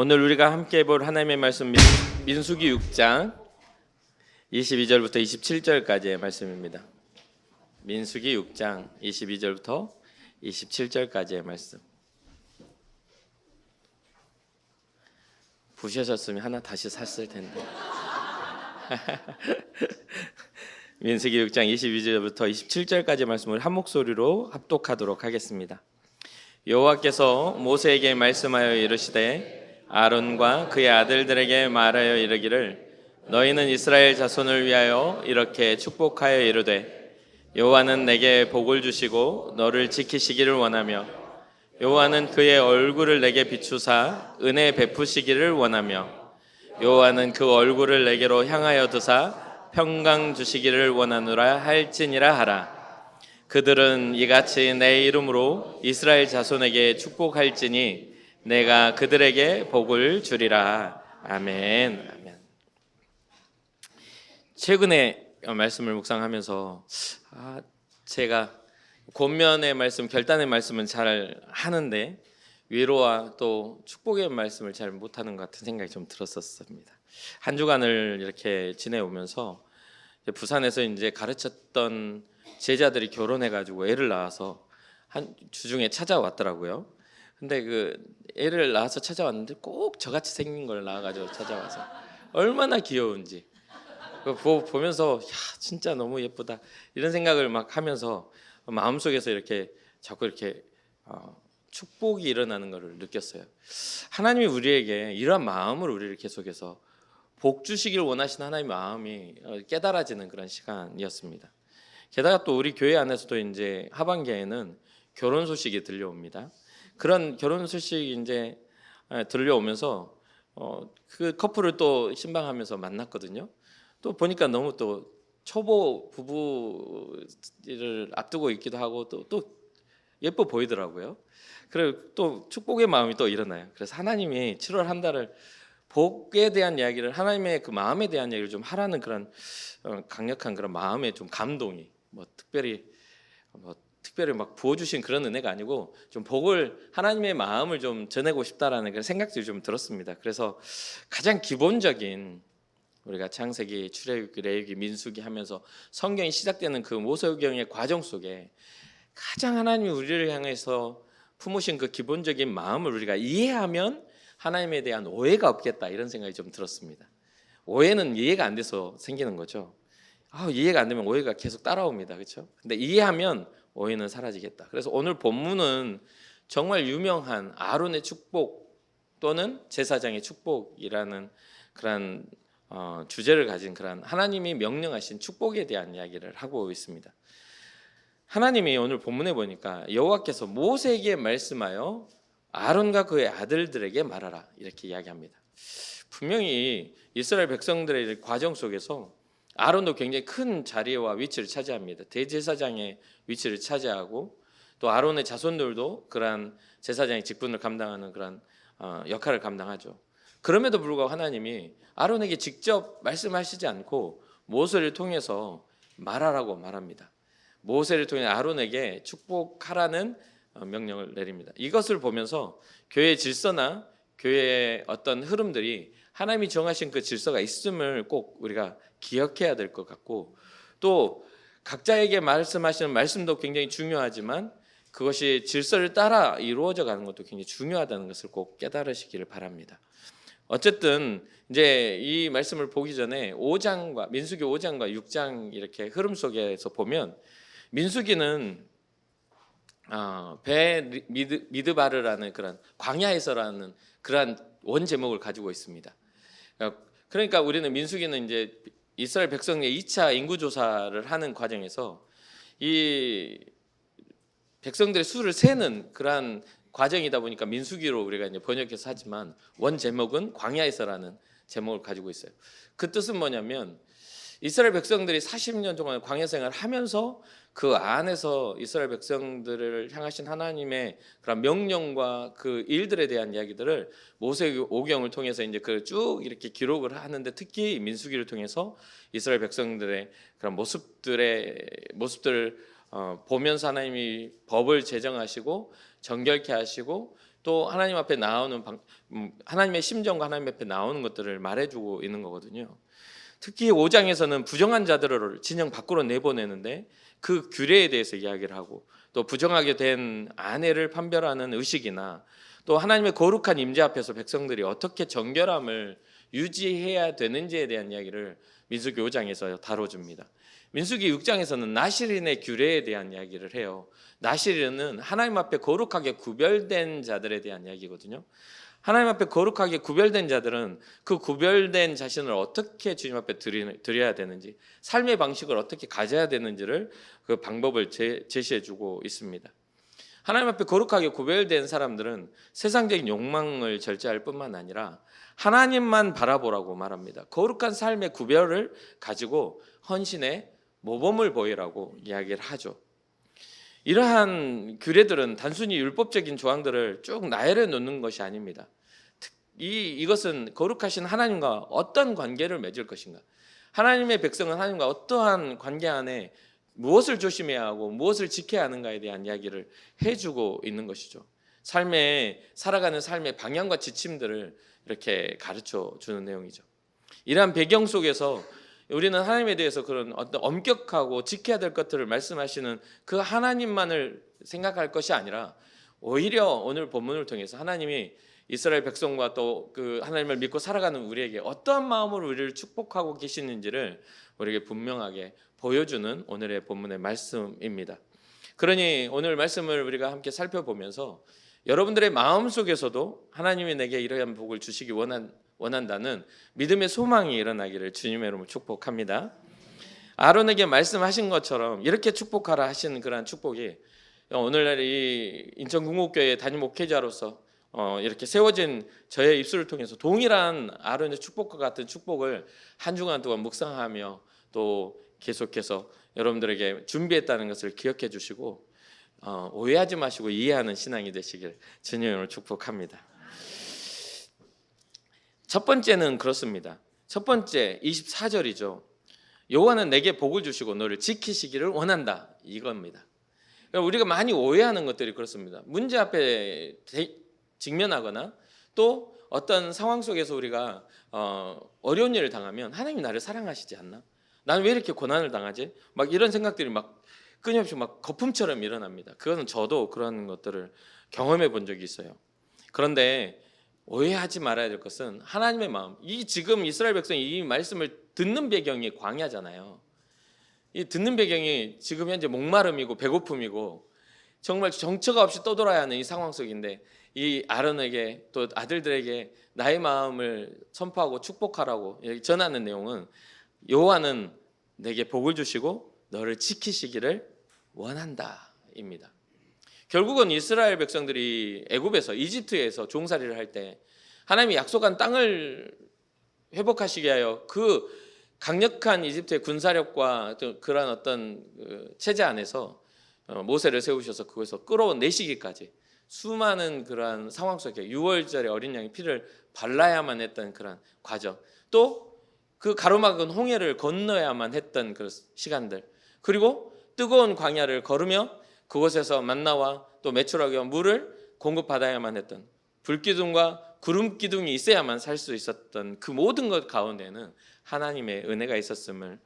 오늘 우리가 함께 볼 하나님의 말씀 민수기 6장 22절부터 27절까지의 말씀입니다. 민수기 6장 22절부터 27절까지의 말씀. 부셔졌으면 하나 다시 샀을 텐데. 민수기 6장 22절부터 27절까지 말씀을 한 목소리로 합독하도록 하겠습니다. 여호와께서 모세에게 말씀하여 이르시되 아론과 그의 아들들에게 말하여 이르기를 너희는 이스라엘 자손을 위하여 이렇게 축복하여 이르되 여호와는 내게 복을 주시고 너를 지키시기를 원하며 여호와는 그의 얼굴을 내게 비추사 은혜 베푸시기를 원하며 여호와는 그 얼굴을 내게로 향하여 드사 평강 주시기를 원하노라 할지니라 하라. 그들은 이같이 내 이름으로 이스라엘 자손에게 축복할지니 내가 그들에게 복을 주리라. 아멘. 아멘. 최근에 말씀을 묵상하면서 제가 권면의 말씀, 결단의 말씀은 잘 하는데 위로와 또 축복의 말씀을 잘 못하는 것 같은 생각이 좀 들었었습니다. 한 주간을 이렇게 지내오면서 부산에서 이제 가르쳤던 제자들이 결혼해가지고 애를 낳아서 한 주중에 찾아왔더라고요. 근데 그 애를 낳아서 찾아왔는데 꼭 저같이 생긴 걸 낳아가지고 찾아와서 얼마나 귀여운지 보면서 야 진짜 너무 예쁘다 이런 생각을 막 하면서 마음속에서 이렇게 자꾸 이렇게 축복이 일어나는 것을 느꼈어요. 하나님이 우리에게 이러한 마음을 우리를 계속해서 복 주시길 원하시는 하나님의 마음이 깨달아지는 그런 시간이었습니다. 게다가 또 우리 교회 안에서도 이제 하반기에는 결혼 소식이 들려옵니다. 그런 결혼 소식이 이제 들려오면서 그 커플을 또 신방하면서 만났거든요. 또 보니까 너무 또 초보 부부를 앞두고 있기도 하고 또 예뻐 보이더라고요. 그리고 또 축복의 마음이 또 일어나요. 그래서 하나님이 7월 한 달을 복에 대한 이야기를 하나님의 그 마음에 대한 이야기를 좀 하라는 그런 강력한 그런 마음의 좀 감동이 특별히 막 부어주신 그런 은혜가 아니고 좀 복을 하나님의 마음을 좀 전하고 싶다라는 그런 생각들이 좀 들었습니다. 그래서 가장 기본적인 우리가 창세기, 출애굽기, 레위기, 민수기 하면서 성경이 시작되는 그 모세오경의 과정 속에 가장 하나님이 우리를 향해서 품으신 그 기본적인 마음을 우리가 이해하면 하나님에 대한 오해가 없겠다 이런 생각이 좀 들었습니다. 오해는 이해가 안 돼서 생기는 거죠. 이해가 안 되면 오해가 계속 따라옵니다. 그렇죠? 근데 이해하면 오해는 사라지겠다. 그래서 오늘 본문은 정말 유명한 아론의 축복 또는 제사장의 축복이라는 그런 주제를 가진 그런 하나님이 명령하신 축복에 대한 이야기를 하고 있습니다. 하나님이 오늘 본문에 보니까 여호와께서 모세에게 말씀하여 아론과 그의 아들들에게 말하라 이렇게 이야기합니다. 분명히 이스라엘 백성들의 과정 속에서 아론도 굉장히 큰 자리와 위치를 차지합니다. 대제사장의 위치를 차지하고 또 아론의 자손들도 그러한 제사장의 직분을 감당하는 그런 역할을 감당하죠. 그럼에도 불구하고 하나님이 아론에게 직접 말씀하시지 않고 모세를 통해서 말하라고 말합니다. 모세를 통해 아론에게 축복하라는 명령을 내립니다. 이것을 보면서 교회의 질서나 교회의 어떤 흐름들이 하나님이 정하신 그 질서가 있음을 꼭 우리가 기억해야 될 것 같고 또 각자에게 말씀하시는 말씀도 굉장히 중요하지만 그것이 질서를 따라 이루어져 가는 것도 굉장히 중요하다는 것을 꼭 깨달으시기를 바랍니다. 어쨌든 이제 이 말씀을 보기 전에 5장과 민수기 5장과 6장 이렇게 흐름 속에서 보면 민수기는 배 미드바르라는 그런 광야에서라는 그러한 원 제목을 가지고 있습니다. 그러니까 우리는 민수기는 이제 이스라엘 백성의 2차 인구 조사를 하는 과정에서 이 백성들의 수를 세는 그러한 과정이다 보니까 민수기로 우리가 이제 번역해서 하지만 원 제목은 광야에서라는 제목을 가지고 있어요. 그 뜻은 뭐냐면 이스라엘 백성들이 40년 동안 광야 생활을 하면서 그 안에서 이스라엘 백성들을 향하신 하나님의 그런 명령과 그 일들에 대한 이야기들을 모세오경을 통해서 이제 그 쭉 이렇게 기록을 하는데 특히 민수기를 통해서 이스라엘 백성들의 그런 모습들을 보면서 하나님이 법을 제정하시고 정결케 하시고 또 하나님 앞에 나오는 하나님의 심정과 하나님 앞에 나오는 것들을 말해주고 있는 거거든요. 특히 5장에서는 부정한 자들을 진영 밖으로 내보내는데 그 규례에 대해서 이야기를 하고, 또 부정하게 된 아내를 판별하는 의식이나, 또 하나님의 거룩한 임재 앞에서 백성들이 어떻게 정결함을 유지해야 되는지에 대한 이야기를 민수기 5장에서 다뤄줍니다. 민수기 6장에서는 나실인의 규례에 대한 이야기를 해요. 나실인은 하나님 앞에 거룩하게 구별된 자들에 대한 이야기거든요. 하나님 앞에 거룩하게 구별된 자들은 그 구별된 자신을 어떻게 주님 앞에 드려야 되는지, 삶의 방식을 어떻게 가져야 되는지를 그 방법을 제시해주고 있습니다. 하나님 앞에 거룩하게 구별된 사람들은 세상적인 욕망을 절제할 뿐만 아니라 하나님만 바라보라고 말합니다. 거룩한 삶의 구별을 가지고 헌신의 모범을 보이라고 이야기를 하죠. 이러한 규례들은 단순히 율법적인 조항들을 쭉 나열해 놓는 것이 아닙니다. 이것은 거룩하신 하나님과 어떤 관계를 맺을 것인가, 하나님의 백성은 하나님과 어떠한 관계 안에 무엇을 조심해야 하고 무엇을 지켜야 하는가에 대한 이야기를 해주고 있는 것이죠. 살아가는 삶의 방향과 지침들을 이렇게 가르쳐 주는 내용이죠. 이러한 배경 속에서 우리는 하나님에 대해서 그런 어떤 엄격하고 지켜야 될 것들을 말씀하시는 그 하나님만을 생각할 것이 아니라, 오히려 오늘 본문을 통해서 하나님이 이스라엘 백성과 또 그 하나님을 믿고 살아가는 우리에게 어떠한 마음으로 우리를 축복하고 계시는지를 우리에게 분명하게 보여주는 오늘의 본문의 말씀입니다. 그러니 오늘 말씀을 우리가 함께 살펴보면서 여러분들의 마음 속에서도 하나님이 내게 이러한 복을 주시기 원한다는 믿음의 소망이 일어나기를 주님의 이름으로 축복합니다. 아론에게 말씀하신 것처럼 이렇게 축복하라 하신 그러한 축복이 오늘날 이 인천궁극교회 담임 목회자로서 이렇게 세워진 저의 입술을 통해서 동일한 아론의 축복과 같은 축복을 한 주간 동안 묵상하며 또 계속해서 여러분들에게 준비했다는 것을 기억해 주시고 오해하지 마시고 이해하는 신앙이 되시길 주님으로 축복합니다. 첫 번째는 그렇습니다. 첫 번째 24절이죠. 여호와는 내게 복을 주시고 너를 지키시기를 원한다, 이겁니다. 우리가 많이 오해하는 것들이 그렇습니다. 문제 앞에 직면하거나 또 어떤 상황 속에서 우리가 어려운 일을 당하면 하나님이 나를 사랑하시지 않나? 나는 왜 이렇게 고난을 당하지? 막 이런 생각들이 막 끊임없이 막 거품처럼 일어납니다. 그것은 저도 그런 것들을 경험해 본 적이 있어요. 그런데 오해하지 말아야 될 것은 하나님의 마음. 이 지금 이스라엘 백성이 이 말씀을 듣는 배경이 광야잖아요. 이 듣는 배경이 지금 현재 목마름이고 배고픔이고 정말 정처가 없이 떠돌아야 하는 이 상황 속인데, 이 아론에게 또 아들들에게 나의 마음을 선포하고 축복하라고 전하는 내용은 여호와는 내게 복을 주시고 너를 지키시기를 원한다입니다. 결국은 이스라엘 백성들이 애굽에서 이집트에서 종살이를 할 때 하나님이 약속한 땅을 회복하시게 하여 그 강력한 이집트의 군사력과 그런 어떤 체제 안에서 모세를 세우셔서 그것에서 끌어내시기까지 수많은 그러한 상황 속에 6월절에 어린 양의 피를 발라야만 했던 그런 과정, 또 그 가로막은 홍해를 건너야만 했던 그 시간들, 그리고 뜨거운 광야를 걸으며 그곳에서 만나와 또 메추라기와 물을 공급받아야만 했던, 불기둥과 구름기둥이 있어야만 살 수 있었던 그 모든 것 가운데는 하나님의 은혜가 있었음을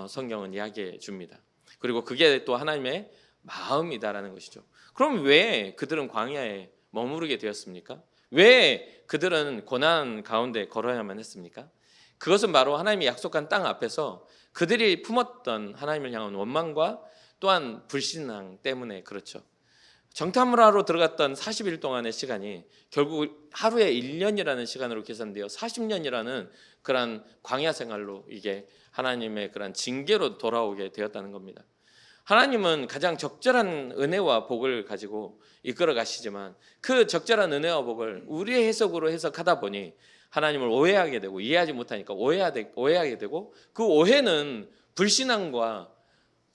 성경은 이야기해 줍니다. 그리고 그게 또 하나님의 마음이다라는 것이죠. 그럼 왜 그들은 광야에 머무르게 되었습니까? 왜 그들은 고난 가운데 걸어야만 했습니까? 그것은 바로 하나님이 약속한 땅 앞에서 그들이 품었던 하나님을 향한 원망과 또한 불신앙 때문에 그렇죠. 정탐을 하러 들어갔던 40일 동안의 시간이 결국 하루에 1년이라는 시간으로 계산되어 40년이라는 그런 광야 생활로 이게 하나님의 그런 징계로 돌아오게 되었다는 겁니다. 하나님은 가장 적절한 은혜와 복을 가지고 이끌어 가시지만 그 적절한 은혜와 복을 우리의 해석으로 해석하다 보니 하나님을 오해하게 되고, 이해하지 못하니까 오해하게 되고, 그 오해는 불신앙과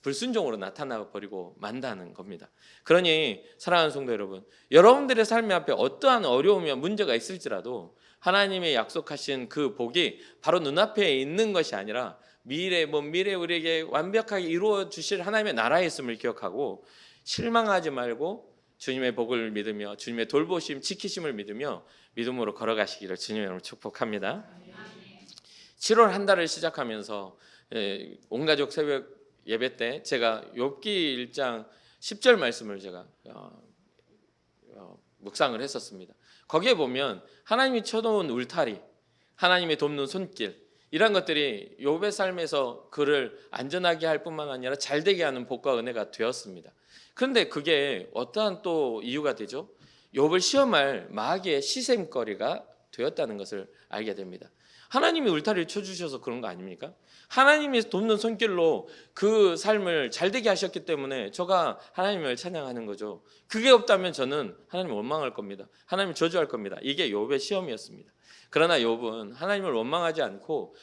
불순종으로 나타나 버리고 만다는 겁니다. 그러니 사랑하는 성도 여러분, 여러분들의 삶 앞에 어떠한 어려움이나 문제가 있을지라도 하나님의 약속하신 그 복이 바로 눈앞에 있는 것이 아니라 미래 우리에게 완벽하게 이루어 주실 하나님의 나라에 있음을 기억하고 실망하지 말고 주님의 복을 믿으며 주님의 돌보심, 지키심을 믿으며 믿음으로 걸어가시기를 주님의 이름으로 축복합니다. 7월 한 달을 시작하면서 온 가족 새벽 예배 때 제가 욥기 1장 10절 말씀을 제가 묵상을 했었습니다. 거기에 보면 하나님이 쳐놓은 울타리, 하나님의 돕는 손길, 이런 것들이 욥의 삶에서 그를 안전하게 할 뿐만 아니라 잘되게 하는 복과 은혜가 되었습니다. 그런데 그게 어떠한 또 이유가 되죠? 욥을 시험할 마귀의 시샘거리가 되었다는 것을 알게 됩니다. 하나님이 울타리를 쳐주셔서 그런 거 아닙니까? 하나님이 돕는 손길로 그 삶을 잘되게 하셨기 때문에 저가 하나님을 찬양하는 거죠. 그게 없다면 저는 하나님을 원망할 겁니다. 하나님을 저주할 겁니다. 이게 욥의 시험이었습니다. 그러나 욥은 하나님을 원망하지 않고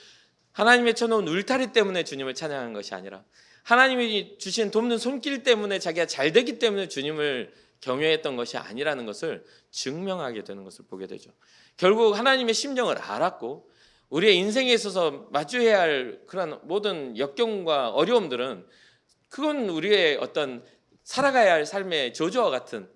하나님의 쳐놓은 울타리 때문에 주님을 찬양한 것이 아니라 하나님이 주신 돕는 손길 때문에 자기가 잘되기 때문에 주님을 경외했던 것이 아니라는 것을 증명하게 되는 것을 보게 되죠. 결국 하나님의 심정을 알았고 우리의 인생에 있어서 마주해야 할 그런 모든 역경과 어려움들은 그건 우리의 어떤 살아가야 할 삶의 저주와 같은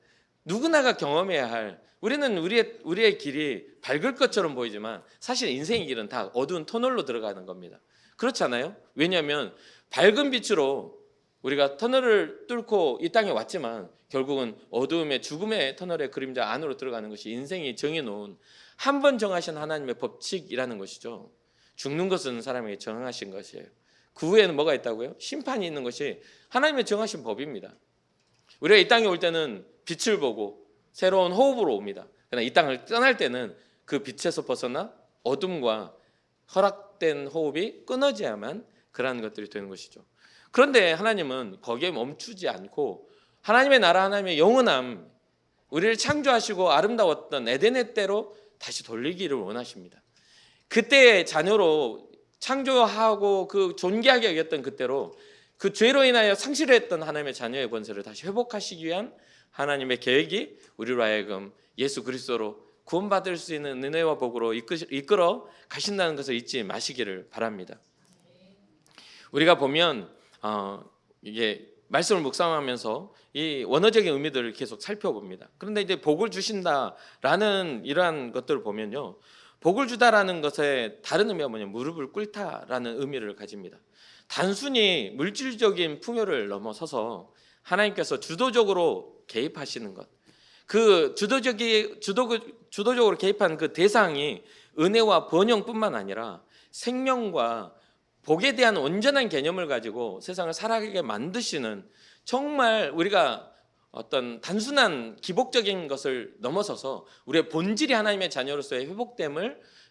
누구나가 경험해야 할, 우리는 우리의 길이 밝을 것처럼 보이지만 사실 인생의 길은 다 어두운 터널로 들어가는 겁니다. 그렇잖아요? 왜냐하면 밝은 빛으로 우리가 터널을 뚫고 이 땅에 왔지만 결국은 어두움의 죽음의 터널의 그림자 안으로 들어가는 것이 인생이 정해놓은 한 번 정하신 하나님의 법칙이라는 것이죠. 죽는 것은 사람에게 정하신 것이에요. 그 후에는 뭐가 있다고요? 심판이 있는 것이 하나님의 정하신 법입니다. 우리가 이 땅에 올 때는 빛을 보고 새로운 호흡으로 옵니다. 그러나 이 땅을 떠날 때는 그 빛에서 벗어나 어둠과 허락된 호흡이 끊어져야만 그러한 것들이 되는 것이죠. 그런데 하나님은 거기에 멈추지 않고 하나님의 나라, 하나님의 영원함, 우리를 창조하시고 아름다웠던 에덴의 때로 다시 돌리기를 원하십니다. 그때의 자녀로 창조하고 그 존귀하게 여겼던 그때로 그 죄로 인하여 상실했던 하나님의 자녀의 권세를 다시 회복하시기 위한 하나님의 계획이 우리로 하여금 예수 그리스도로 구원받을 수 있는 은혜와 복으로 이끌어 가신다는 것을 잊지 마시기를 바랍니다. 우리가 보면 이게 말씀을 묵상하면서 이 원어적인 의미들을 계속 살펴봅니다. 그런데 이제 복을 주신다라는 이러한 것들을 보면요, 복을 주다라는 것의 다른 의미가 뭐냐면 무릎을 꿇다라는 의미를 가집니다. 단순히 물질적인 풍요를 넘어서서 하나님께서 주도적으로 개입하시는 것, 그 주도적으로 개입한 그 대상이 은혜와 번영뿐만 아니라 생명과 복에 대한 온전한 개념을 가지고 세상을 살아가게 만드시는, 정말 우리가 어떤 단순한 기복적인 것을 넘어서서 우리의 본질이 하나님의 자녀로서의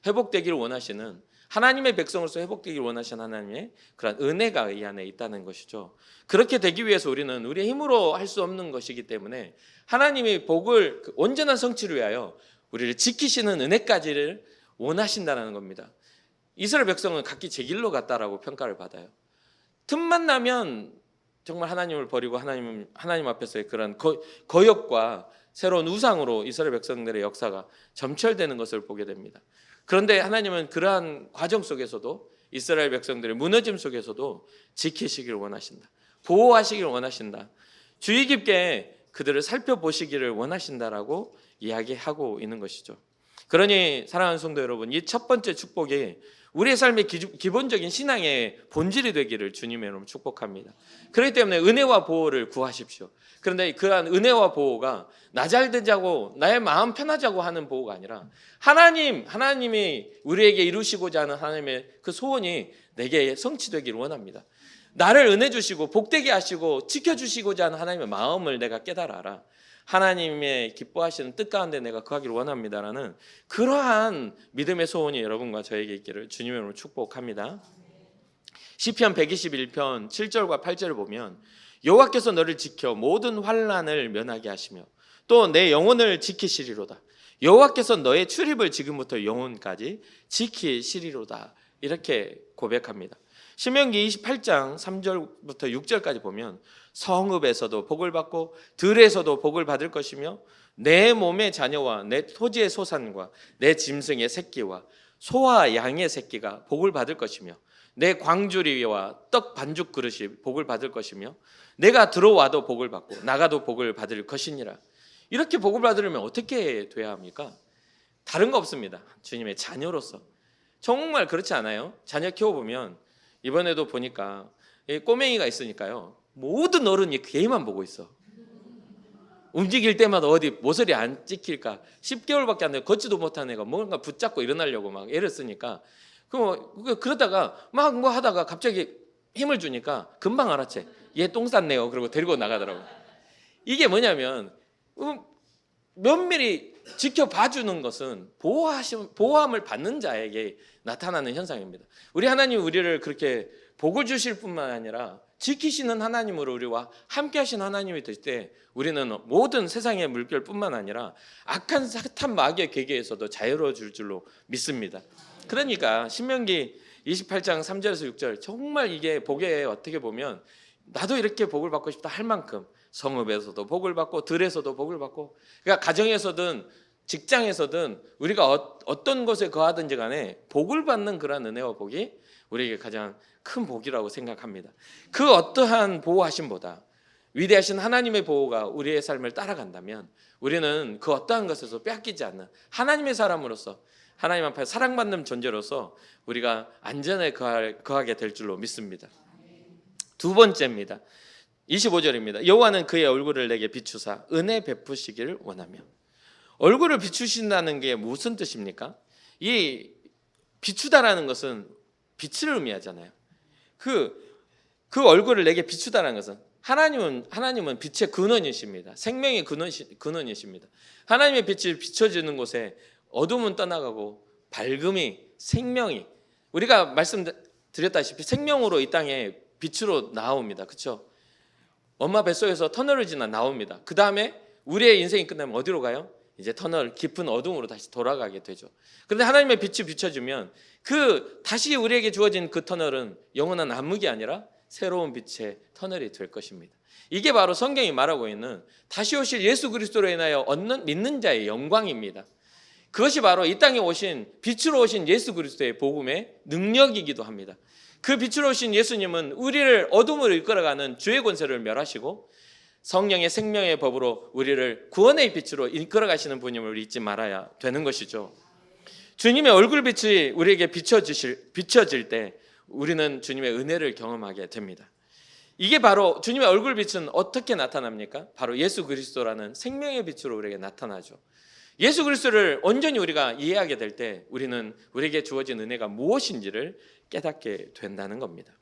회복되기를 원하시는, 하나님의 백성으로서 회복되기를 원하시는 하나님의 그런 은혜가 이 안에 있다는 것이죠. 그렇게 되기 위해서 우리는 우리의 힘으로 할 수 없는 것이기 때문에 하나님의 복을 온전한 성취를 위하여 우리를 지키시는 은혜까지를 원하신다는 겁니다. 이스라엘 백성은 각기 제 길로 갔다라고 평가를 받아요. 틈만 나면 정말 하나님을 버리고 하나님 앞에서의 그런 거역과 새로운 우상으로 이스라엘 백성들의 역사가 점철되는 것을 보게 됩니다. 그런데 하나님은 그러한 과정 속에서도 이스라엘 백성들의 무너짐 속에서도 지키시기를 원하신다. 보호하시기를 원하신다. 주의 깊게 그들을 살펴보시기를 원하신다라고 이야기하고 있는 것이죠. 그러니 사랑하는 성도 여러분, 이 첫 번째 축복이 우리의 삶의 기본적인 신앙의 본질이 되기를 주님의 이름으로 축복합니다. 그렇기 때문에 은혜와 보호를 구하십시오. 그런데 그러한 은혜와 보호가 나 잘 되자고, 나의 마음 편하자고 하는 보호가 아니라 하나님이 우리에게 이루시고자 하는 하나님의 그 소원이 내게 성취되기를 원합니다. 나를 은혜 주시고 복되게 하시고 지켜주시고자 하는 하나님의 마음을 내가 깨달아라. 하나님의 기뻐하시는 뜻 가운데 내가 거하기를 원합니다라는 그러한 믿음의 소원이 여러분과 저에게 있기를 주님의 이름으로 축복합니다. 시편 121편 7절과 8절을 보면 여호와께서 너를 지켜 모든 환난을 면하게 하시며 또 내 영혼을 지키시리로다. 여호와께서 너의 출입을 지금부터 영혼까지 지키시리로다. 이렇게 고백합니다. 신명기 28장 3절부터 6절까지 보면 성읍에서도 복을 받고 들에서도 복을 받을 것이며 내 몸의 자녀와 내 토지의 소산과 내 짐승의 새끼와 소와 양의 새끼가 복을 받을 것이며 내 광주리와 떡 반죽 그릇이 복을 받을 것이며 내가 들어와도 복을 받고 나가도 복을 받을 것이니라. 이렇게 복을 받으려면 어떻게 돼야 합니까? 다른 거 없습니다. 주님의 자녀로서. 정말 그렇지 않아요? 자녀 키워보면 이번에도 보니까 꼬맹이가 있으니까요, 모든 어른이 걔만 보고 있어. 움직일 때마다 어디 모서리 안 찍힐까, 10개월밖에 안 돼 걷지도 못한 애가 뭔가 붙잡고 일어나려고 막 애를 쓰니까, 그러다가 막 뭐 하다가 갑자기 힘을 주니까 금방 알아채. 얘 똥 쌌네요. 그리고 데리고 나가더라고. 이게 뭐냐면 면밀히 지켜봐주는 것은 보호함을 받는 자에게 나타나는 현상입니다. 우리 하나님 우리를 그렇게 복을 주실 뿐만 아니라 지키시는 하나님으로 우리와 함께 하신 하나님이 될 때 우리는 모든 세상의 물결뿐만 아니라 악한 사탄 마귀의 괴계에서도 자유로워질 줄로 믿습니다. 그러니까 신명기 28장 3절에서 6절, 정말 이게 복에 어떻게 보면 나도 이렇게 복을 받고 싶다 할 만큼 성읍에서도 복을 받고 들에서도 복을 받고, 그러니까 가정에서든 직장에서든 우리가 어떤 곳에 거하든지 간에 복을 받는 그런 은혜와 복이 우리에게 가장 큰 복이라고 생각합니다. 그 어떠한 보호하심보다 위대하신 하나님의 보호가 우리의 삶을 따라간다면 우리는 그 어떠한 것에서 빼앗기지 않는 하나님의 사람으로서, 하나님 앞에 사랑받는 존재로서 우리가 안전에 거하게 될 줄로 믿습니다. 두 번째입니다. 25절입니다. 여호와는 그의 얼굴을 내게 비추사 은혜 베푸시기를 원하며. 얼굴을 비추신다는 게 무슨 뜻입니까? 이 비추다라는 것은 빛을 의미하잖아요. 그 얼굴을 내게 비추다라는 것은 하나님은 빛의 근원이십니다. 생명의 근원이십니다. 하나님의 빛이 비춰지는 곳에 어둠은 떠나가고 밝음이, 생명이, 우리가 말씀드렸다시피 생명으로 이 땅에 빛으로 나옵니다. 그렇죠? 엄마 뱃속에서 터널을 지나 나옵니다. 그 다음에 우리의 인생이 끝나면 어디로 가요? 이제 터널, 깊은 어둠으로 다시 돌아가게 되죠. 그런데 하나님의 빛이 비춰주면 다시 우리에게 주어진 그 터널은 영원한 암흑이 아니라 새로운 빛의 터널이 될 것입니다. 이게 바로 성경이 말하고 있는 다시 오실 예수 그리스도로 인하여 얻는 믿는 자의 영광입니다. 그것이 바로 이 땅에 오신 빛으로 오신 예수 그리스도의 복음의 능력이기도 합니다. 그 빛으로 오신 예수님은 우리를 어둠으로 이끌어가는 죄의 권세를 멸하시고 성령의 생명의 법으로 우리를 구원의 빛으로 이끌어가시는 분임을 잊지 말아야 되는 것이죠. 주님의 얼굴빛이 우리에게 비춰질 때 우리는 주님의 은혜를 경험하게 됩니다. 이게 바로 주님의 얼굴빛은 어떻게 나타납니까? 바로 예수 그리스도라는 생명의 빛으로 우리에게 나타나죠. 예수 그리스도를 온전히 우리가 이해하게 될 때 우리는 우리에게 주어진 은혜가 무엇인지를 깨닫게 된다는 겁니다.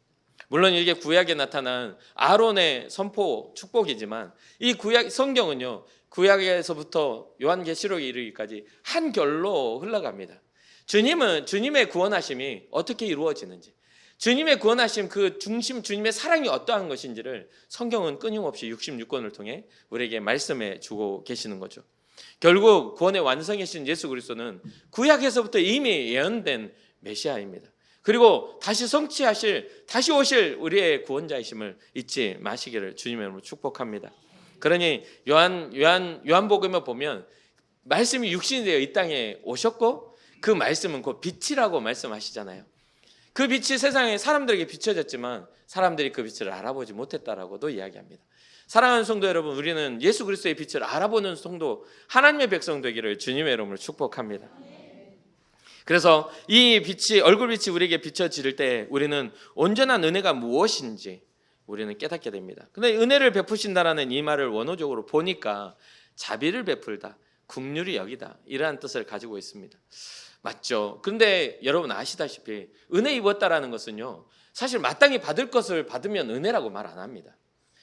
물론 이게 구약에 나타난 아론의 선포 축복이지만 이 구약 성경은요, 구약에서부터 요한계시록에 이르기까지 한 결로 흘러갑니다. 주님의 구원하심이 어떻게 이루어지는지, 주님의 구원하심 그 중심, 주님의 사랑이 어떠한 것인지를 성경은 끊임없이 66권을 통해 우리에게 말씀해 주고 계시는 거죠. 결국 구원의 완성이신 예수 그리스도는 구약에서부터 이미 예언된 메시아입니다. 그리고 다시 오실 우리의 구원자이심을 잊지 마시기를 주님의 이름으로 축복합니다. 그러니 요한복음에 보면 말씀이 육신이 되어 이 땅에 오셨고 그 말씀은 곧 빛이라고 말씀하시잖아요. 그 빛이 세상에 사람들에게 비춰졌지만 사람들이 그 빛을 알아보지 못했다라고도 이야기합니다. 사랑하는 성도 여러분, 우리는 예수 그리스도의 빛을 알아보는 성도, 하나님의 백성 되기를 주님의 이름으로 축복합니다. 그래서 이 빛이, 얼굴빛이 우리에게 비춰질 때 우리는 온전한 은혜가 무엇인지 우리는 깨닫게 됩니다. 근데 은혜를 베푸신다라는 이 말을 원어적으로 보니까 자비를 베풀다, 긍휼히 여기다, 이러한 뜻을 가지고 있습니다. 맞죠? 그런데 여러분 아시다시피 은혜 입었다라는 것은요, 사실 마땅히 받을 것을 받으면 은혜라고 말 안 합니다.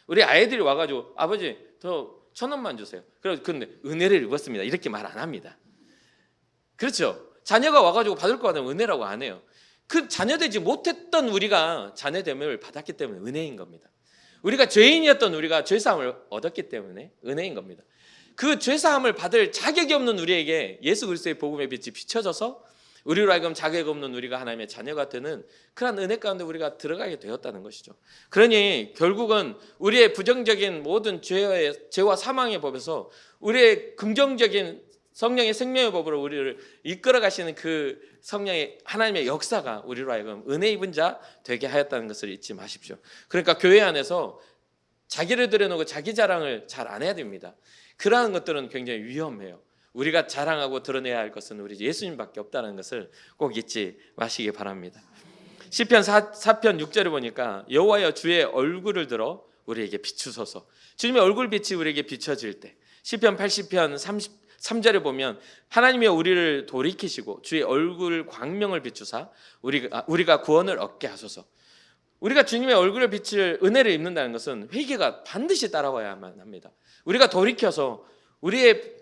우리 아이들이 와가지고 아버지 저 1,000원만 주세요. 그런데 은혜를 입었습니다, 이렇게 말 안 합니다. 그렇죠? 자녀가 와가지고 받을 거 같으면 은혜라고 안 해요. 그 자녀되지 못했던 우리가 자녀됨을 받았기 때문에 은혜인 겁니다. 우리가 죄인이었던 우리가 죄사함을 얻었기 때문에 은혜인 겁니다. 그 죄사함을 받을 자격이 없는 우리에게 예수 그리스도의 복음의 빛이 비춰져서 우리로 하여금 자격 없는 우리가 하나님의 자녀가 되는 그런 은혜 가운데 우리가 들어가게 되었다는 것이죠. 그러니 결국은 우리의 부정적인 모든 죄와 사망의 법에서 우리의 긍정적인 성령의 생명의 법으로 우리를 이끌어 가시는 그 성령의 하나님의 역사가 우리로 하여금 은혜 입은 자 되게 하였다는 것을 잊지 마십시오. 그러니까 교회 안에서 자기를 들여놓고 자기 자랑을 잘 안 해야 됩니다. 그러한 것들은 굉장히 위험해요. 우리가 자랑하고 드러내야 할 것은 우리 예수님밖에 없다는 것을 꼭 잊지 마시기 바랍니다. 시편 4편 6절에 보니까 여호와여 주의 얼굴을 들어 우리에게 비추소서. 주님의 얼굴빛이 우리에게 비춰질 때, 시편 80편 3절에 보면 하나님이 우리를 돌이키시고 주의 얼굴 광명을 비추사 우리가 구원을 얻게 하소서. 우리가 주님의 얼굴을 비칠 은혜를 입는다는 것은 회개가 반드시 따라와야만 합니다. 우리가 돌이켜서 우리의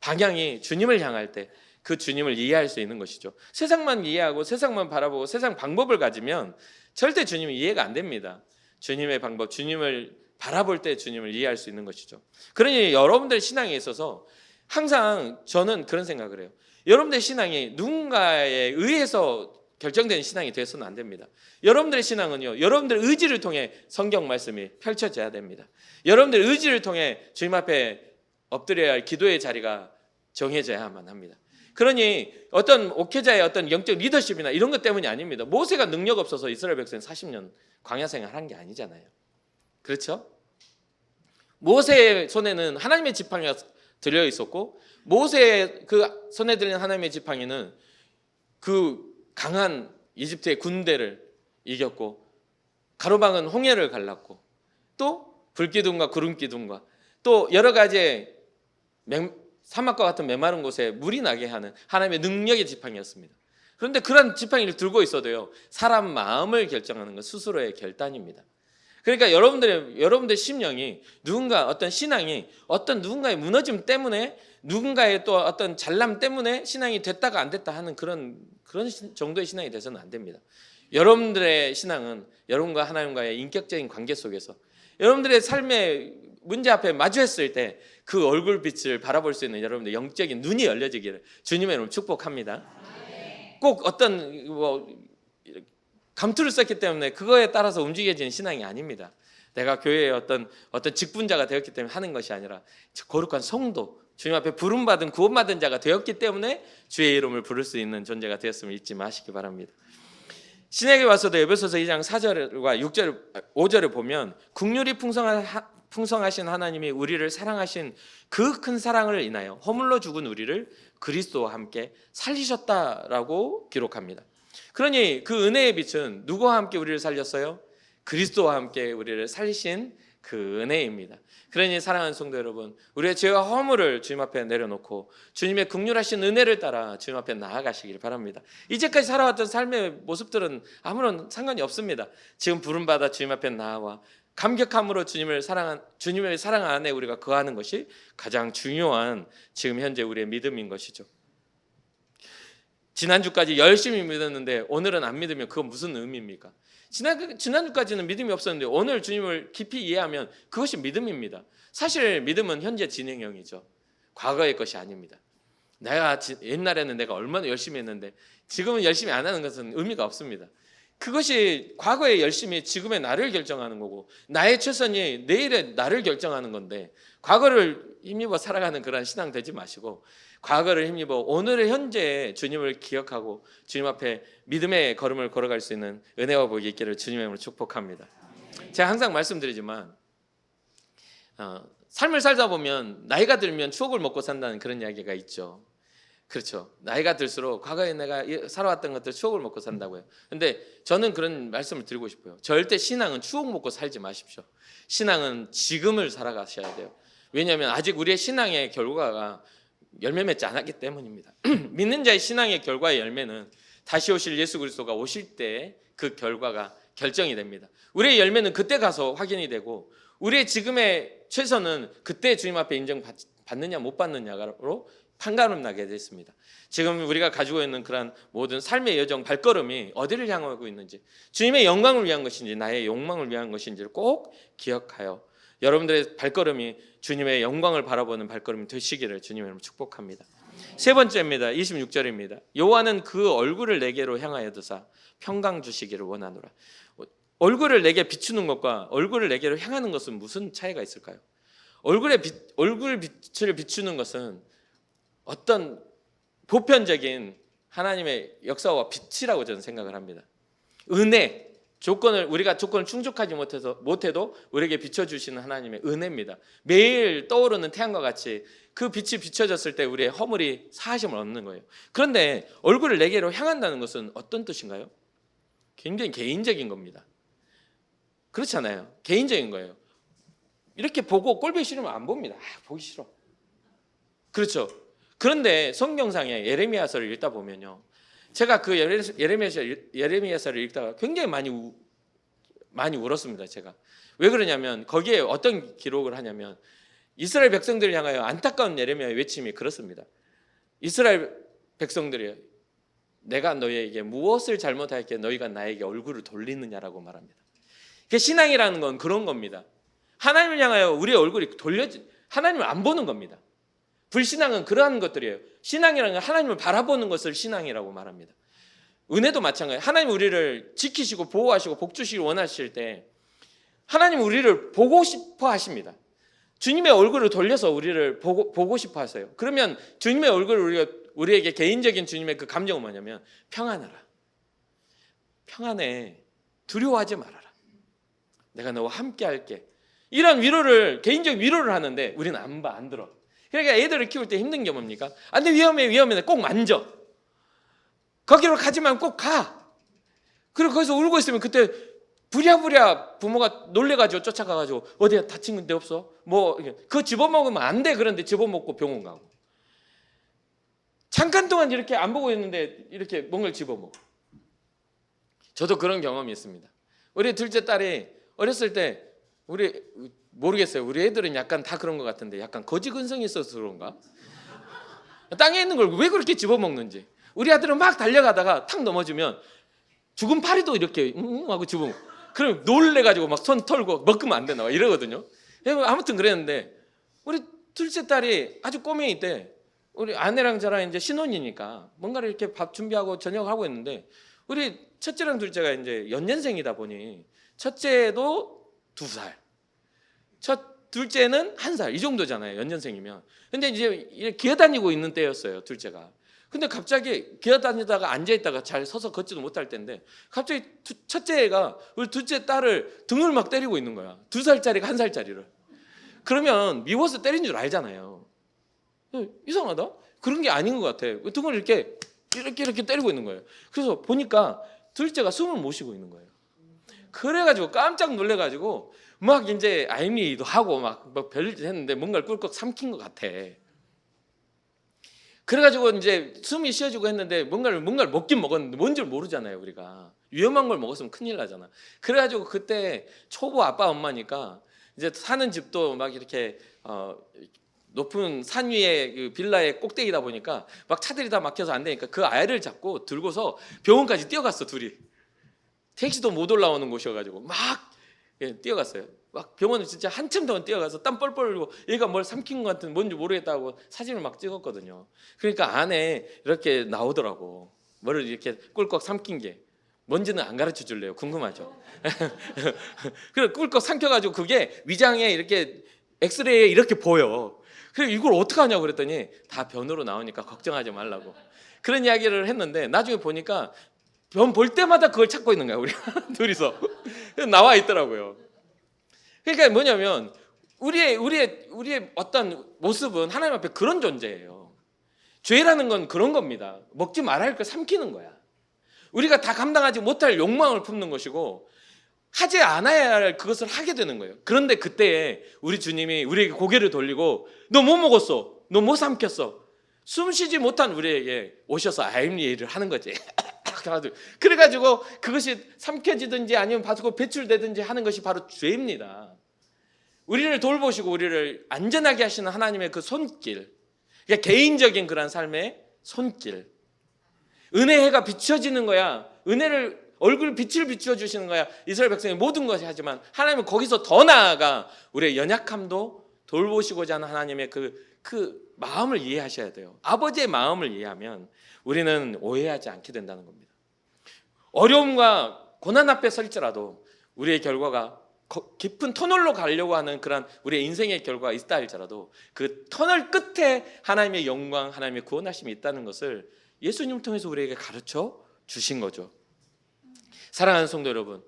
방향이 주님을 향할 때 그 주님을 이해할 수 있는 것이죠. 세상만 이해하고 세상만 바라보고 세상 방법을 가지면 절대 주님이 이해가 안 됩니다. 주님의 방법, 주님을 바라볼 때 주님을 이해할 수 있는 것이죠. 그러니 여러분들의 신앙에 있어서 항상 저는 그런 생각을 해요. 여러분들의 신앙이 누군가에 의해서 결정된 신앙이 되어서는 안 됩니다. 여러분들의 신앙은요, 여러분들의 의지를 통해 성경 말씀이 펼쳐져야 됩니다. 여러분들의 의지를 통해 주님 앞에 엎드려야 할 기도의 자리가 정해져야만 합니다. 그러니 어떤 목회자의 어떤 영적 리더십이나 이런 것 때문이 아닙니다. 모세가 능력 없어서 이스라엘 백성 40년 광야 생활한 게 아니잖아요. 그렇죠? 모세의 손에는 하나님의 지팡이가 들려 있었고, 모세의 그 손에 들린 하나님의 지팡이는 그 강한 이집트의 군대를 이겼고, 가로방은 홍해를 갈랐고, 또 불기둥과 구름기둥과 또 여러 가지의 사막과 같은 메마른 곳에 물이 나게 하는 하나님의 능력의 지팡이였습니다. 그런데 그런 지팡이를 들고 있어도요, 사람 마음을 결정하는 건 스스로의 결단입니다. 그러니까 여러분들의 심령이 누군가 어떤 신앙이 어떤 누군가의 무너짐 때문에, 누군가의 또 어떤 잘남 때문에 신앙이 됐다가 안 됐다 하는 그런 정도의 신앙이 돼서는 안 됩니다. 여러분들의 신앙은 여러분과 하나님과의 인격적인 관계 속에서 여러분들의 삶의 문제 앞에 마주했을 때 그 얼굴빛을 바라볼 수 있는 여러분들 영적인 눈이 열려지기를 주님의 이름으로 축복합니다. 꼭 어떤 감투를 썼기 때문에 그거에 따라서 움직여지는 신앙이 아닙니다. 내가 교회의 어떤 직분자가 되었기 때문에 하는 것이 아니라 거룩한 성도, 주님 앞에 부름받은 구원받은 자가 되었기 때문에 주의 이름을 부를 수 있는 존재가 되었음을 잊지 마시기 바랍니다. 신약에 와서도 에베소서 2장 4절과 6절, 5절을 보면 국률이 풍성하신 하나님이 우리를 사랑하신 그 큰 사랑을 인하여 허물로 죽은 우리를 그리스도와 함께 살리셨다라고 기록합니다. 그러니 그 은혜의 빛은 누구와 함께 우리를 살렸어요? 그리스도와 함께 우리를 살리신 그 은혜입니다. 그러니 사랑하는 성도 여러분, 우리의 죄와 허물을 주님 앞에 내려놓고 주님의 긍휼하신 은혜를 따라 주님 앞에 나아가시길 바랍니다. 이제까지 살아왔던 삶의 모습들은 아무런 상관이 없습니다. 지금 부름받아 주님 앞에 나와 감격함으로 주님의 사랑 안에 우리가 거하는 것이 가장 중요한 지금 현재 우리의 믿음인 것이죠. 지난주까지 열심히 믿었는데 오늘은 안 믿으면 그건 무슨 의미입니까? 지난주까지는 믿음이 없었는데 오늘 주님을 깊이 이해하면 그것이 믿음입니다. 사실 믿음은 현재 진행형이죠. 과거의 것이 아닙니다. 옛날에는 내가 얼마나 열심히 했는데 지금은 열심히 안 하는 것은 의미가 없습니다. 그것이 과거의 열심이 지금의 나를 결정하는 거고, 나의 최선이 내일의 나를 결정하는 건데, 과거를 힘입어 살아가는 그런 신앙 되지 마시고 과거를 힘입어 오늘의 현재의 주님을 기억하고 주님 앞에 믿음의 걸음을 걸어갈 수 있는 은혜와 복이 있기를 주님의 이름으로 축복합니다. 제가 항상 말씀드리지만 삶을 살다 보면 나이가 들면 추억을 먹고 산다는 그런 이야기가 있죠. 그렇죠. 나이가 들수록 과거에 내가 살아왔던 것들 추억을 먹고 산다고요. 근데 저는 그런 말씀을 드리고 싶어요. 절대 신앙은 추억 먹고 살지 마십시오. 신앙은 지금을 살아가셔야 돼요. 왜냐하면 아직 우리의 신앙의 결과가 열매 맺지 않았기 때문입니다. 믿는 자의 신앙의 결과의 열매는 다시 오실 예수 그리스도가 오실 때 그 결과가 결정이 됩니다. 우리의 열매는 그때 가서 확인이 되고, 우리의 지금의 최선은 그때 주님 앞에 인정받느냐 못 받느냐로 판가름 나게 됐습니다. 지금 우리가 가지고 있는 그런 모든 삶의 여정, 발걸음이 어디를 향하고 있는지, 주님의 영광을 위한 것인지 나의 욕망을 위한 것인지를 꼭 기억하여 여러분들의 발걸음이 주님의 영광을 바라보는 발걸음이 되시기를 주님의 이름으로 축복합니다. 세 번째입니다. 26절입니다. 여호와는 그 얼굴을 내게로 향하여 드사 평강 주시기를 원하노라. 얼굴을 내게 비추는 것과 얼굴을 내게로 향하는 것은 무슨 차이가 있을까요? 얼굴 빛을 비추는 것은 어떤 보편적인 하나님의 역사와 빛이라고 저는 생각을 합니다. 은혜, 우리가 조건을 충족하지 못해도 우리에게 비춰주시는 하나님의 은혜입니다. 매일 떠오르는 태양과 같이 그 빛이 비춰졌을 때 우리의 허물이 사하심을 얻는 거예요. 그런데 얼굴을 내게로 향한다는 것은 어떤 뜻인가요? 굉장히 개인적인 겁니다. 그렇잖아요. 개인적인 거예요. 이렇게 보고 꼴보기 싫으면 안 봅니다. 보기 싫어. 그렇죠. 그런데 성경상에 예레미야서를 읽다 보면요, 제가 그 예레미야서를 읽다가 굉장히 많이 울었습니다. 제가 왜 그러냐면 거기에 어떤 기록을 하냐면 이스라엘 백성들을 향하여 안타까운 예레미야의 외침이 그렇습니다. 이스라엘 백성들이요, 내가 너희에게 무엇을 잘못하였기에 너희가 나에게 얼굴을 돌리느냐라고 말합니다. 신앙이라는 건 그런 겁니다. 하나님을 향하여 우리의 얼굴이 하나님을 안 보는 겁니다. 불신앙은 그러한 것들이에요. 신앙이라는 건 하나님을 바라보는 것을 신앙이라고 말합니다. 은혜도 마찬가지예요. 하나님 우리를 지키시고 보호하시고 복주시길 원하실 때 하나님 우리를 보고 싶어 하십니다. 주님의 얼굴을 돌려서 우리를 보고 싶어 하세요. 그러면 주님의 얼굴을 우리에게 개인적인 주님의 그 감정은 뭐냐면 평안하라. 평안해. 두려워하지 말아라. 내가 너와 함께 할게. 이런 위로를, 개인적 위로를 하는데 우리는 안 들어. 그러니까 애들을 키울 때 힘든 게 뭡니까? 안 돼, 위험해. 꼭 만져. 거기로 가지만 꼭 가. 그리고 거기서 울고 있으면 그때 부랴부랴 부모가 놀래가지고 쫓아가가지고 어디야 다친 데 없어? 그거 집어먹으면 안 돼. 그런데 집어먹고 병원 가고. 잠깐 동안 이렇게 안 보고 있는데 이렇게 뭔가를 집어먹어. 저도 그런 경험이 있습니다. 우리 둘째 딸이 어렸을 때 모르겠어요. 우리 애들은 약간 다 그런 것 같은데 약간 거지 근성이 있어서 그런가? 땅에 있는 걸 왜 그렇게 집어먹는지. 우리 아들은 막 달려가다가 탁 넘어지면 죽은 파리도 이렇게 하고 집어먹어. 그럼 놀래가지고 막 손 털고 먹으면 안 되나 이러거든요. 아무튼 그랬는데 우리 둘째 딸이 아주 꼬맹이 때 우리 아내랑 저랑 이제 신혼이니까 뭔가를 이렇게 밥 준비하고 저녁하고 있는데 우리 첫째랑 둘째가 이제 연년생이다 보니 첫째도 2살, 둘째는 1살 이 정도잖아요. 연년생이면. 근데 이제 기어다니고 있는 때였어요. 둘째가. 근데 갑자기 기어다니다가 앉아있다가 잘 서서 걷지도 못할 때인데 갑자기 첫째 애가 우리 둘째 딸을 등을 막 때리고 있는 거야. 2살짜리가 1살짜리를. 그러면 미워서 때린 줄 알잖아요. 이상하다? 그런 게 아닌 것 같아. 등을 이렇게 때리고 있는 거예요. 그래서 보니까 둘째가 숨을 못 쉬고 있는 거예요. 그래가지고 깜짝 놀래가지고 막 이제 알미도 하고 막 별짓 했는데 뭔가를 꿀꺽 삼킨 것 같아. 그래가지고 이제 숨이 쉬어지고 했는데 뭔가를 먹긴 먹었는데 뭔지를 모르잖아요. 우리가 위험한 걸 먹었으면 큰일 나잖아. 그래가지고 그때 초보 아빠 엄마니까 이제 사는 집도 막 이렇게 높은 산 위에 그 빌라의 꼭대기다 보니까 막 차들이 다 막혀서 안 되니까 그 아이를 잡고 들고서 병원까지 뛰어갔어. 둘이 택시도 못 올라오는 곳이어가지고 막 뛰어갔어요. 막 병원을 진짜 한참 동안 뛰어가서 땀 뻘뻘 흘리고 얘가 뭘 삼킨 것 같은 뭔지 모르겠다고 사진을 막 찍었거든요. 그러니까 안에 이렇게 나오더라고. 뭐를 이렇게 꿀꺽 삼킨 게 뭔지는 안 가르쳐 줄래요. 궁금하죠. 그래 꿀꺽 삼켜가지고 그게 위장에 이렇게 엑스레이에 이렇게 보여. 그래 이걸 어떻게 하냐고 그랬더니 다 변으로 나오니까 걱정하지 말라고 그런 이야기를 했는데 나중에 보니까 변 볼 때마다 그걸 찾고 있는 거야. 우리 둘이서 나와 있더라고요. 그러니까 뭐냐면 우리의 어떤 모습은 하나님 앞에 그런 존재예요. 죄라는 건 그런 겁니다. 먹지 말아야 할 걸 삼키는 거야. 우리가 다 감당하지 못할 욕망을 품는 것이고 하지 않아야 할 그것을 하게 되는 거예요. 그런데 그때 우리 주님이 우리에게 고개를 돌리고 너 뭐 먹었어? 너 뭐 삼켰어? 숨 쉬지 못한 우리에게 오셔서 알미를 하는 거지. 그래가지고 그것이 삼켜지든지 아니면 바로 배출되든지 하는 것이 바로 죄입니다. 우리를 돌보시고 우리를 안전하게 하시는 하나님의 그 손길, 그러니까 개인적인 그런 삶의 손길. 은혜의 해가 비춰지는 거야. 얼굴 빛을 비춰주시는 거야. 이스라엘 백성의 모든 것이 하지만 하나님은 거기서 더 나아가 우리의 연약함도 돌보시고자 하는 하나님의 그 마음을 이해하셔야 돼요. 아버지의 마음을 이해하면 우리는 오해하지 않게 된다는 겁니다. 어려움과 고난 앞에 설지라도 우리의 결과가 깊은 터널로 가려고 하는 그런 우리의 인생의 결과가 있다 할지라도 그 터널 끝에 하나님의 영광, 하나님의 구원하심이 있다는 것을 예수님을 통해서 우리에게 가르쳐 주신 거죠. 사랑하는 성도 여러분,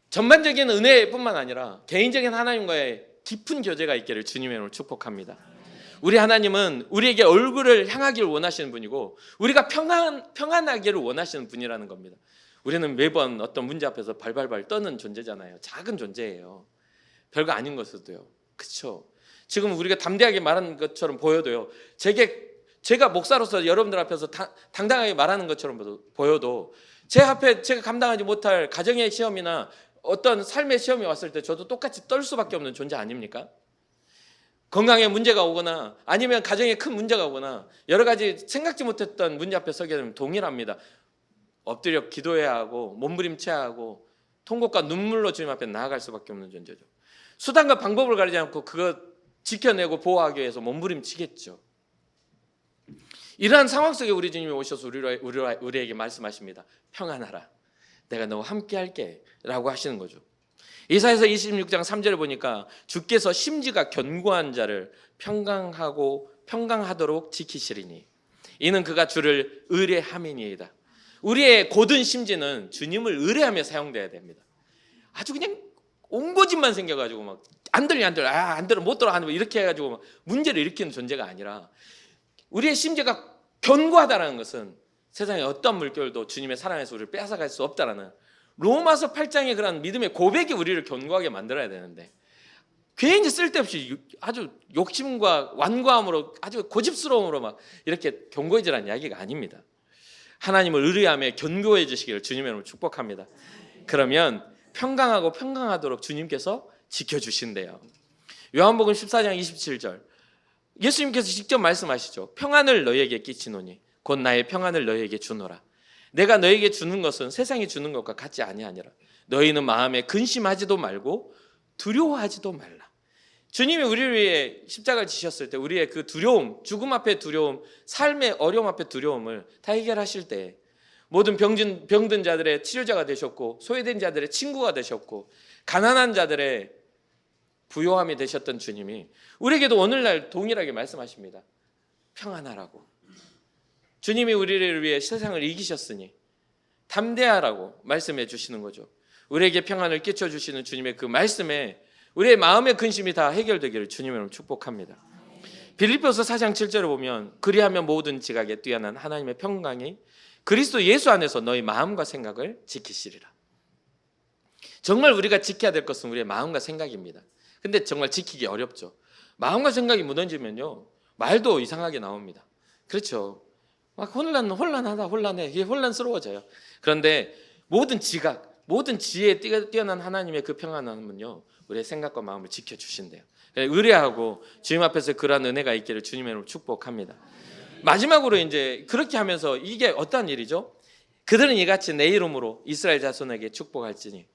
전반적인 은혜뿐만 아니라 개인적인 하나님과의 깊은 교제가 있기를 주님의 이름으로 축복합니다. 우리 하나님은 우리에게 얼굴을 향하기를 원하시는 분이고 우리가 평안하기를 원하시는 분이라는 겁니다. 우리는 매번 어떤 문제 앞에서 발발발 떠는 존재잖아요. 작은 존재예요. 별거 아닌 것으로도요. 그렇죠? 지금 우리가 담대하게 말하는 것처럼 보여도요. 제가 목사로서 여러분들 앞에서 당당하게 말하는 것처럼 보여도 제 앞에 제가 감당하지 못할 가정의 시험이나 어떤 삶의 시험이 왔을 때 저도 똑같이 떨 수밖에 없는 존재 아닙니까? 건강에 문제가 오거나 아니면 가정에 큰 문제가 오거나 여러 가지 생각지 못했던 문제 앞에 서게 되면 동일합니다. 엎드려 기도해야 하고 몸부림쳐야 하고 통곡과 눈물로 주님 앞에 나아갈 수밖에 없는 존재죠. 수단과 방법을 가리지 않고 그거 지켜내고 보호하기 위해서 몸부림치겠죠. 이러한 상황 속에 우리 주님이 오셔서 우리에게 말씀하십니다. 평안하라. 내가 너와 함께 할게 라고 하시는 거죠. 이사야서 26장 3절을 보니까 주께서 심지가 견고한 자를 평강하도록 지키시리니 이는 그가 주를 의뢰함이니이다. 우리의 고든 심지는 주님을 의뢰하며 사용돼야 됩니다. 아주 그냥 옹고집만 생겨가지고 막 안 들려 못 들어 하는 이렇게 해가지고 막 문제를 일으키는 존재가 아니라 우리의 심지가 견고하다는 것은 세상에 어떤 물결도 주님의 사랑에서 우리를 뺏어갈 수 없다라는 로마서 8장의 그런 믿음의 고백이 우리를 견고하게 만들어야 되는데 괜히 쓸데없이 아주 욕심과 완고함으로 아주 고집스러움으로 막 이렇게 견고해지라는 이야기가 아닙니다. 하나님을 의뢰하며 견고해지시기를 주님의 이름으로 축복합니다. 그러면 평강하도록 주님께서 지켜주신대요. 요한복음 14장 27절 예수님께서 직접 말씀하시죠. 평안을 너희에게 끼치노니 곧 나의 평안을 너희에게 주노라. 내가 너희에게 주는 것은 세상이 주는 것과 같지 아니하니라. 너희는 마음에 근심하지도 말고 두려워하지도 말라. 주님이 우리를 위해 십자가를 지셨을 때 우리의 그 두려움, 죽음 앞에 두려움, 삶의 어려움 앞에 두려움을 다 해결하실 때 모든 병든 자들의 치료자가 되셨고 소외된 자들의 친구가 되셨고 가난한 자들의 부요함이 되셨던 주님이 우리에게도 오늘날 동일하게 말씀하십니다. 평안하라고. 주님이 우리를 위해 세상을 이기셨으니 담대하라고 말씀해 주시는 거죠. 우리에게 평안을 끼쳐주시는 주님의 그 말씀에 우리의 마음의 근심이 다 해결되기를 주님의 이름으로 축복합니다. 빌립보서 4장 7절을 보면 그리하면 모든 지각에 뛰어난 하나님의 평강이 그리스도 예수 안에서 너희 마음과 생각을 지키시리라. 정말 우리가 지켜야 될 것은 우리의 마음과 생각입니다. 근데 정말 지키기 어렵죠. 마음과 생각이 무너지면요 말도 이상하게 나옵니다. 그렇죠. 막 혼란해. 이게 혼란스러워져요. 그런데 모든 지각, 모든 지혜에 뛰어난 하나님의 그 평안함은요 우리의 생각과 마음을 지켜주신대요. 의뢰하고 주님 앞에서 그러한 은혜가 있기를 주님의 이름으로 축복합니다. 마지막으로 이제 그렇게 하면서 이게 어떤 일이죠? 그들은 이같이 내 이름으로 이스라엘 자손에게 축복할지니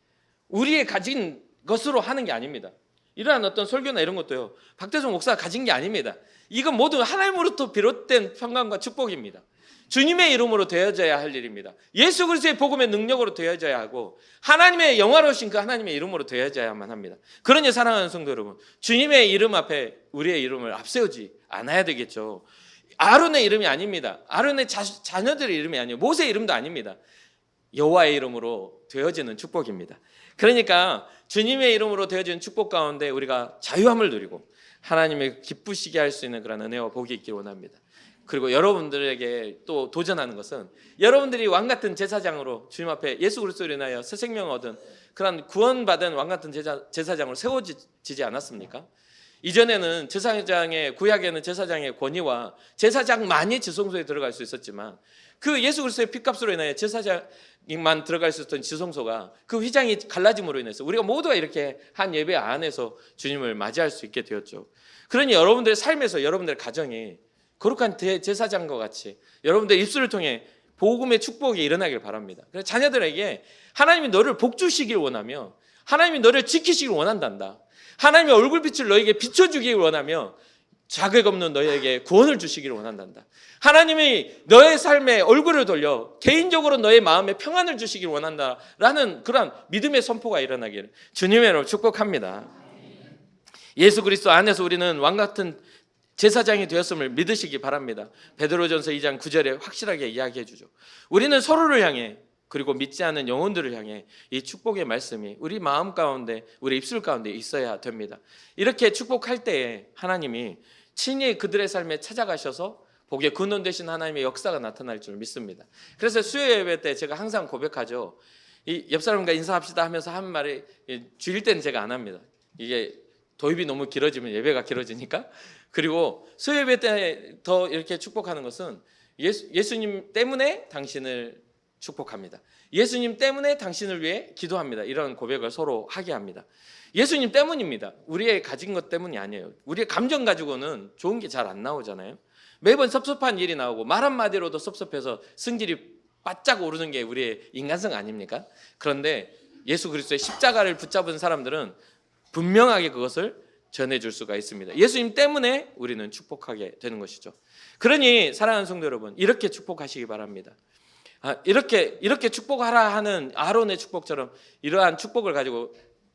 우리의 가진 것으로 하는 게 아닙니다. 이러한 어떤 설교나 이런 것도요 박대성 목사가 가진 게 아닙니다. 이건 모두 하나님으로부터 비롯된 평강과 축복입니다. 주님의 이름으로 되어져야 할 일입니다. 예수 그리스도의 복음의 능력으로 되어져야 하고 하나님의 영화로우신 그 하나님의 이름으로 되어져야만 합니다. 그러니 사랑하는 성도 여러분, 주님의 이름 앞에 우리의 이름을 앞세우지 않아야 되겠죠. 아론의 이름이 아닙니다. 아론의 자녀들의 이름이 아니에요. 모세의 이름도 아닙니다. 여호와의 이름으로 되어지는 축복입니다. 그러니까 주님의 이름으로 되어지는 축복 가운데 우리가 자유함을 누리고 하나님의 기쁘시게 할 수 있는 그런 은혜와 복이 있기를 원합니다. 그리고 여러분들에게 또 도전하는 것은 여러분들이 왕같은 제사장으로 주님 앞에 예수 그리스도로 인하여 새 생명을 얻은 그런 구원받은 왕같은 제사장으로 세워지지 않았습니까? 이전에는 제사장의 구약에는 제사장의 권위와 제사장만이 지성소에 들어갈 수 있었지만 그 예수 그리스도의 피값으로 인하여 제사장만 들어갈 수 있었던 지성소가 그 휘장이 갈라짐으로 인해서 우리가 모두가 이렇게 한 예배 안에서 주님을 맞이할 수 있게 되었죠. 그러니 여러분들의 삶에서 여러분들의 가정이 거룩한 제사장과 같이 여러분들의 입술을 통해 복음의 축복이 일어나길 바랍니다. 그래서 자녀들에게 하나님이 너를 복주시길 원하며 하나님이 너를 지키시길 원한단다. 하나님의 얼굴빛을 너에게 비춰주기를 원하며 자격 없는 너에게 구원을 주시기를 원한단다. 하나님이 너의 삶에 얼굴을 돌려 개인적으로 너의 마음에 평안을 주시기를 원한다라는 그런 믿음의 선포가 일어나기를 주님의 이름으로 축복합니다. 예수 그리스도 안에서 우리는 왕같은 제사장이 되었음을 믿으시기 바랍니다. 베드로전서 2장 9절에 확실하게 이야기해 주죠. 우리는 서로를 향해 그리고 믿지 않는 영혼들을 향해 이 축복의 말씀이 우리 마음 가운데, 우리 입술 가운데 있어야 됩니다. 이렇게 축복할 때에 하나님이 친히 그들의 삶에 찾아가셔서 복의 근원 되신 하나님의 역사가 나타날 줄 믿습니다. 그래서 수요 예배 때 제가 항상 고백하죠. 이 옆 사람과 인사합시다 하면서 한 말이, 주일 때는 제가 안 합니다. 이게 도입이 너무 길어지면 예배가 길어지니까. 그리고 수요 예배 때 더 이렇게 축복하는 것은 예수님 때문에 당신을 축복합니다. 예수님 때문에 당신을 위해 기도합니다. 이런 고백을 서로 하게 합니다. 예수님 때문입니다. 우리의 가진 것 때문이 아니에요. 우리의 감정 가지고는 좋은 게 잘 안 나오잖아요. 매번 섭섭한 일이 나오고 말 한마디로도 섭섭해서 승질이 바짝 오르는 게 우리의 인간성 아닙니까? 그런데 예수 그리스도의 십자가를 붙잡은 사람들은 분명하게 그것을 전해줄 수가 있습니다. 예수님 때문에 우리는 축복하게 되는 것이죠. 그러니 사랑하는 성도 여러분, 이렇게 축복하시기 바랍니다. 이렇게 축복하라 하는 아론의 축복처럼 이러한 축복을 가지고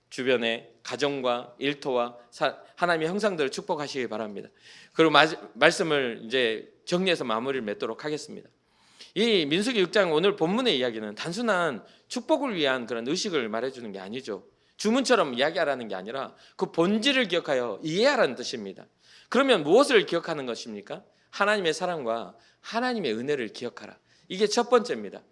주변의 가정과 일터와 하나님의 형상들을 축복하시기 바랍니다. 그리고 말씀을 이제 정리해서 마무리를 맺도록 하겠습니다. 이 민수기 6장 오늘 본문의 이야기는 단순한 축복을 위한 그런 의식을 말해주는 게 아니죠. 주문처럼 이야기하라는 게 아니라 그 본질을 기억하여 이해하라는 뜻입니다. 그러면 무엇을 기억하는 것입니까? 하나님의 사랑과 하나님의 은혜를 기억하라. 이게 첫 번째입니다.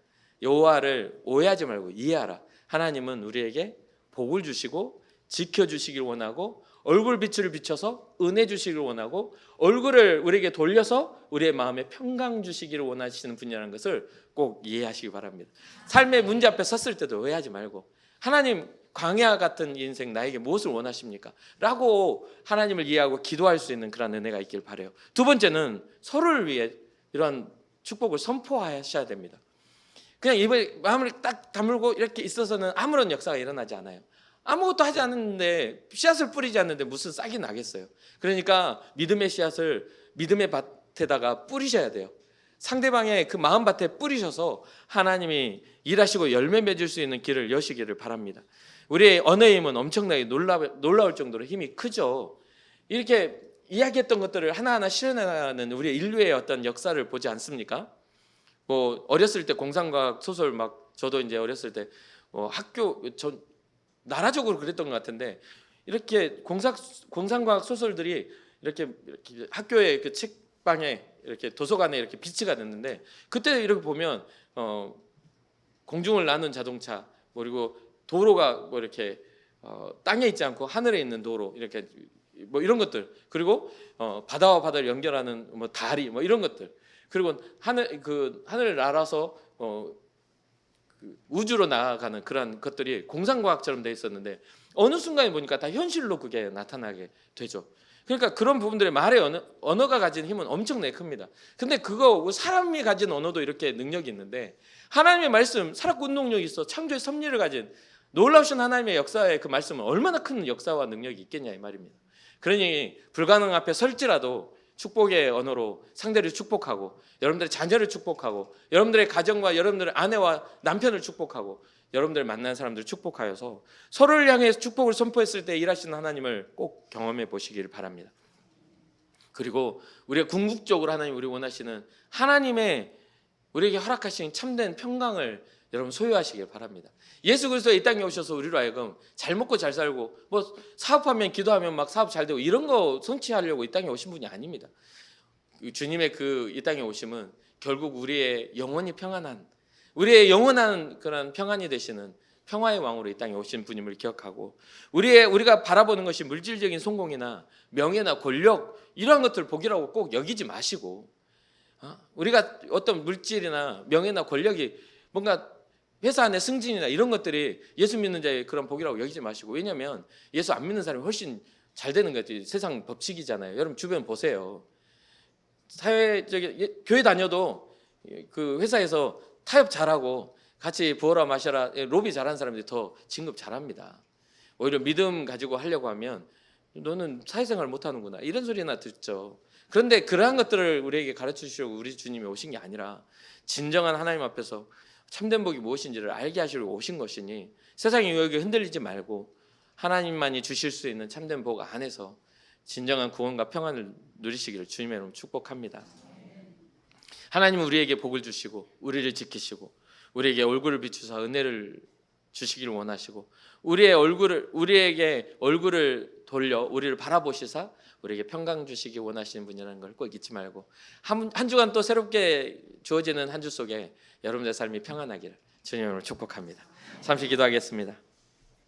여호와를 오해하지 말고 이해하라. 하나님은 우리에게 복을 주시고 지켜주시길 원하고 얼굴 빛을 비춰서 은혜 주시길 원하고 얼굴을 우리에게 돌려서 우리의 마음에 평강 주시기를 원하시는 분이라는 것을 꼭 이해하시기 바랍니다. 삶의 문제 앞에 섰을 때도 오해하지 말고 하나님, 광야 같은 인생 나에게 무엇을 원하십니까? 라고 하나님을 이해하고 기도할 수 있는 그런 은혜가 있길 바라요. 두 번째는 서로를 위해 이런 축복을 선포하셔야 됩니다. 그냥 입에 마음을 딱 다물고 이렇게 있어서는 아무런 역사가 일어나지 않아요. 아무것도 하지 않는데, 씨앗을 뿌리지 않는데 무슨 싹이 나겠어요. 그러니까 믿음의 씨앗을 믿음의 밭에다가 뿌리셔야 돼요. 상대방의 그 마음밭에 뿌리셔서 하나님이 일하시고 열매 맺을 수 있는 길을 여시기를 바랍니다. 우리의 언어의 힘은 엄청나게 놀라울 정도로 힘이 크죠. 이렇게 이야기했던 것들을 하나하나 실현해나가는 우리의 인류의 어떤 역사를 보지 않습니까? 뭐 어렸을 때 공상과학 소설 막 저도 이제 어렸을 때 나라적으로 그랬던 것 같은데 이렇게 공상과학 소설들이 이렇게 학교의 그 책방에 이렇게 도서관에 이렇게 비치가 됐는데 그때 이렇게 보면 공중을 나는 자동차 그리고 도로가 뭐 이렇게 땅에 있지 않고 하늘에 있는 도로 이렇게 뭐 이런 것들 그리고 바다와 바다를 연결하는 뭐 다리 뭐 이런 것들 그리고 하늘을 날아서 우주로 나아가는 그런 것들이 공상과학처럼 돼 있었는데 어느 순간에 보니까 다 현실로 그게 나타나게 되죠. 그러니까 그런 부분들의 말의 언어가 가진 힘은 엄청나게 큽니다. 근데 그거 사람이 가진 언어도 이렇게 능력이 있는데 하나님의 말씀, 살았고 운동력이 있어 창조의 섭리를 가진 놀라우신 하나님의 역사의 그 말씀은 얼마나 큰 역사와 능력이 있겠냐 이 말입니다. 그러니 불가능 앞에 설지라도 축복의 언어로 상대를 축복하고 여러분들의 자녀를 축복하고 여러분들의 가정과 여러분들의 아내와 남편을 축복하고 여러분들 만난 사람들을 축복하여서 서로를 향해 축복을 선포했을 때 일하시는 하나님을 꼭 경험해 보시기를 바랍니다. 그리고 우리가 궁극적으로 하나님 우리 원하시는 하나님의 우리에게 허락하신 참된 평강을 여러분 소유하시길 바랍니다. 예수 그리스도 이 땅에 오셔서 우리로 하여금 잘 먹고 잘 살고 뭐 사업하면 기도하면 막 사업 잘 되고 이런 거 성취하려고 이 땅에 오신 분이 아닙니다. 주님의 그 이 땅에 오심은 결국 우리의 영원히 평안한 우리의 영원한 그런 평안이 되시는 평화의 왕으로 이 땅에 오신 분임을 기억하고 우리가 바라보는 것이 물질적인 성공이나 명예나 권력 이러한 것들을 복이라고 꼭 여기지 마시고 우리가 어떤 물질이나 명예나 권력이 뭔가 회사 안의 승진이나 이런 것들이 예수 믿는 자의 그런 복이라고 여기지 마시고 왜냐하면 예수 안 믿는 사람이 훨씬 잘 되는 것이 세상 법칙이잖아요. 여러분 주변 보세요. 교회 다녀도 그 회사에서 타협 잘하고 같이 부어라 마셔라 로비 잘하는 사람들이 더 진급 잘합니다. 오히려 믿음 가지고 하려고 하면 너는 사회생활 못하는구나 이런 소리나 듣죠. 그런데 그러한 것들을 우리에게 가르쳐 주시려고 우리 주님이 오신 게 아니라 진정한 하나님 앞에서 참된 복이 무엇인지를 알게 하시려고 오신 것이니 세상의 유혹에 흔들리지 말고 하나님만이 주실 수 있는 참된 복 안에서 진정한 구원과 평안을 누리시기를 주님의 이름으로 축복합니다. 하나님은 우리에게 복을 주시고 우리를 지키시고 우리에게 얼굴을 비추사 은혜를 주시기를 원하시고 우리에게 얼굴을 돌려 우리를 바라보시사 우리에게 평강 주시기 원하시는 분이라는 걸 꼭 잊지 말고 한 주간 또 새롭게 주어지는 한 주 속에 여러분의 삶이 평안하기를 주님으로 축복합니다. 잠시 기도하겠습니다.